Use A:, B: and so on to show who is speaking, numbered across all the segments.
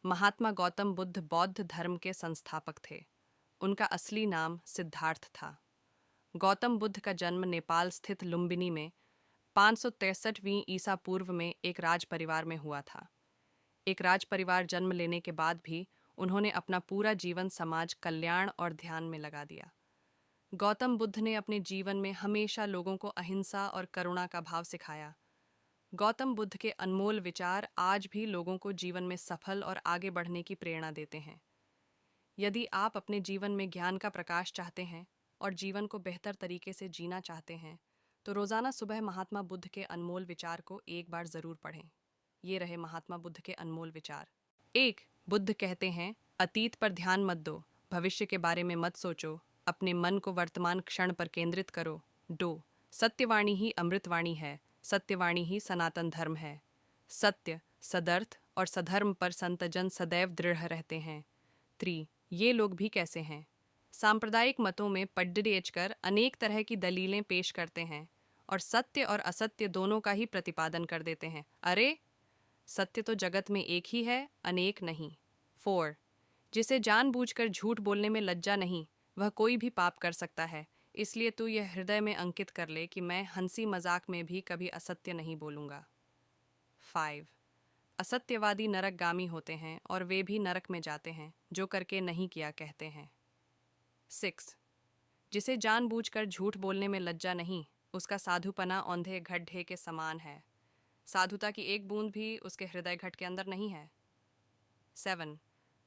A: महात्मा गौतम बुद्ध बौद्ध धर्म के संस्थापक थे। उनका असली नाम सिद्धार्थ था। गौतम बुद्ध का जन्म नेपाल स्थित लुम्बिनी में 563वीं ईसा पूर्व में एक राज परिवार में हुआ था। एक राज परिवार जन्म लेने के बाद भी उन्होंने अपना पूरा जीवन समाज कल्याण और ध्यान में लगा दिया। गौतम बुद्ध ने अपने जीवन में हमेशा लोगों को अहिंसा और करुणा का भाव सिखाया। गौतम बुद्ध के अनमोल विचार आज भी लोगों को जीवन में सफल और आगे बढ़ने की प्रेरणा देते हैं। यदि आप अपने जीवन में ज्ञान का प्रकाश चाहते हैं और जीवन को बेहतर तरीके से जीना चाहते हैं, तो रोज़ाना सुबह महात्मा बुद्ध के अनमोल विचार को एक बार ज़रूर पढ़ें। ये रहे महात्मा बुद्ध के अनमोल विचार। 1. बुद्ध कहते हैं, अतीत पर ध्यान मत दो, भविष्य के बारे में मत सोचो, अपने मन को वर्तमान क्षण पर केंद्रित करो। 2. सत्यवाणी ही अमृतवाणी है, सत्यवाणी ही सनातन धर्म है। सत्य, सदर्थ और सधर्म पर संतजन सदैव दृढ़ रहते हैं। 3. ये लोग भी कैसे हैं? सांप्रदायिक मतों में पड्डरेचकर अनेक तरह की दलीलें पेश करते हैं और सत्य और असत्य दोनों का ही प्रतिपादन कर देते हैं। अरे, सत्य तो जगत में एक ही है, अनेक नहीं। 4. जिसे जानबूझकर झूठ बोलने में लज्जा नहीं, वह कोई भी पाप कर सकता है, इसलिए तू यह हृदय में अंकित कर ले कि मैं हंसी मजाक में भी कभी असत्य नहीं बोलूँगा। 5. असत्यवादी नरकगामी होते हैं और वे भी नरक में जाते हैं, जो करके नहीं किया कहते हैं। 6. जिसे जानबूझकर झूठ बोलने में लज्जा नहीं, उसका साधुपना औंधे गड्ढे के समान है। साधुता की एक बूंद भी उसके हृदय घट के अंदर नहीं है। 7.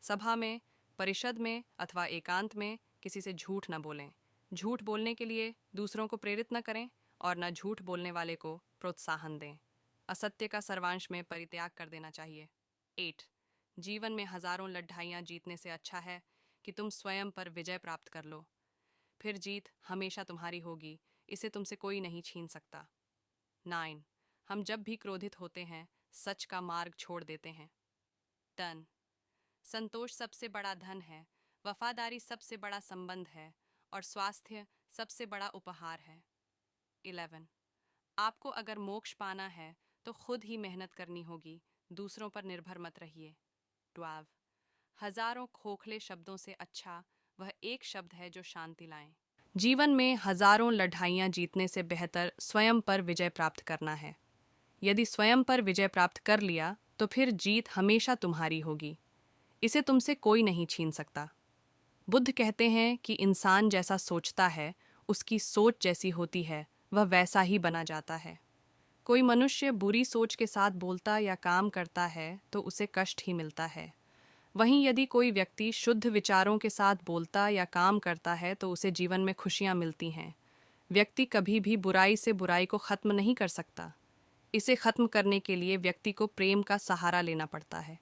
A: सभा में, परिषद में अथवा एकांत में किसी से झूठ न बोलें। झूठ बोलने के लिए दूसरों को प्रेरित न करें और न झूठ बोलने वाले को प्रोत्साहन दें। असत्य का सर्वांश में परित्याग कर देना चाहिए। 8. जीवन में हजारों लड़ाइयाँ जीतने से अच्छा है कि तुम स्वयं पर विजय प्राप्त कर लो। फिर जीत हमेशा तुम्हारी होगी, इसे तुमसे कोई नहीं छीन सकता। 9. हम जब भी क्रोधित होते हैं, सच का मार्ग छोड़ देते हैं। 10. संतोष सबसे बड़ा धन है, वफादारी सबसे बड़ा संबंध है और स्वास्थ्य सबसे बड़ा उपहार है। 11. आपको अगर मोक्ष पाना है तो खुद ही मेहनत करनी होगी, दूसरों पर निर्भर मत रहिए। 12. हजारों खोखले शब्दों से अच्छा वह एक शब्द है जो शांति लाए। जीवन में हजारों लड़ाइयाँ जीतने से बेहतर स्वयं पर विजय प्राप्त करना है। यदि स्वयं पर विजय प्राप्त कर लिया तो फिर जीत हमेशा तुम्हारी होगी, इसे तुमसे कोई नहीं छीन सकता। बुद्ध कहते हैं कि इंसान जैसा सोचता है, उसकी सोच जैसी होती है, वह वैसा ही बना जाता है। कोई मनुष्य बुरी सोच के साथ बोलता या काम करता है तो उसे कष्ट ही मिलता है। वहीं यदि कोई व्यक्ति शुद्ध विचारों के साथ बोलता या काम करता है तो उसे जीवन में खुशियां मिलती हैं। व्यक्ति कभी भी बुराई से बुराई को खत्म नहीं कर सकता। इसे खत्म करने के लिए व्यक्ति को प्रेम का सहारा लेना पड़ता है।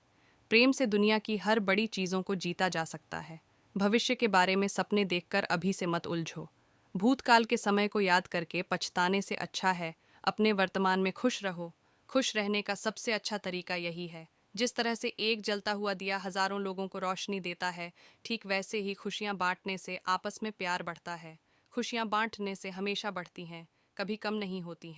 A: प्रेम से दुनिया की हर बड़ी चीज़ों को जीता जा सकता है। भविष्य के बारे में सपने देखकर अभी से मत उलझो। भूतकाल के समय को याद करके पछताने से अच्छा है अपने वर्तमान में खुश रहो। खुश रहने का सबसे अच्छा तरीका यही है। जिस तरह से एक जलता हुआ दिया हजारों लोगों को रोशनी देता है, ठीक वैसे ही खुशियाँ बांटने से आपस में प्यार बढ़ता है। खुशियाँ बांटने से हमेशा बढ़ती हैं, कभी कम नहीं होती हैं।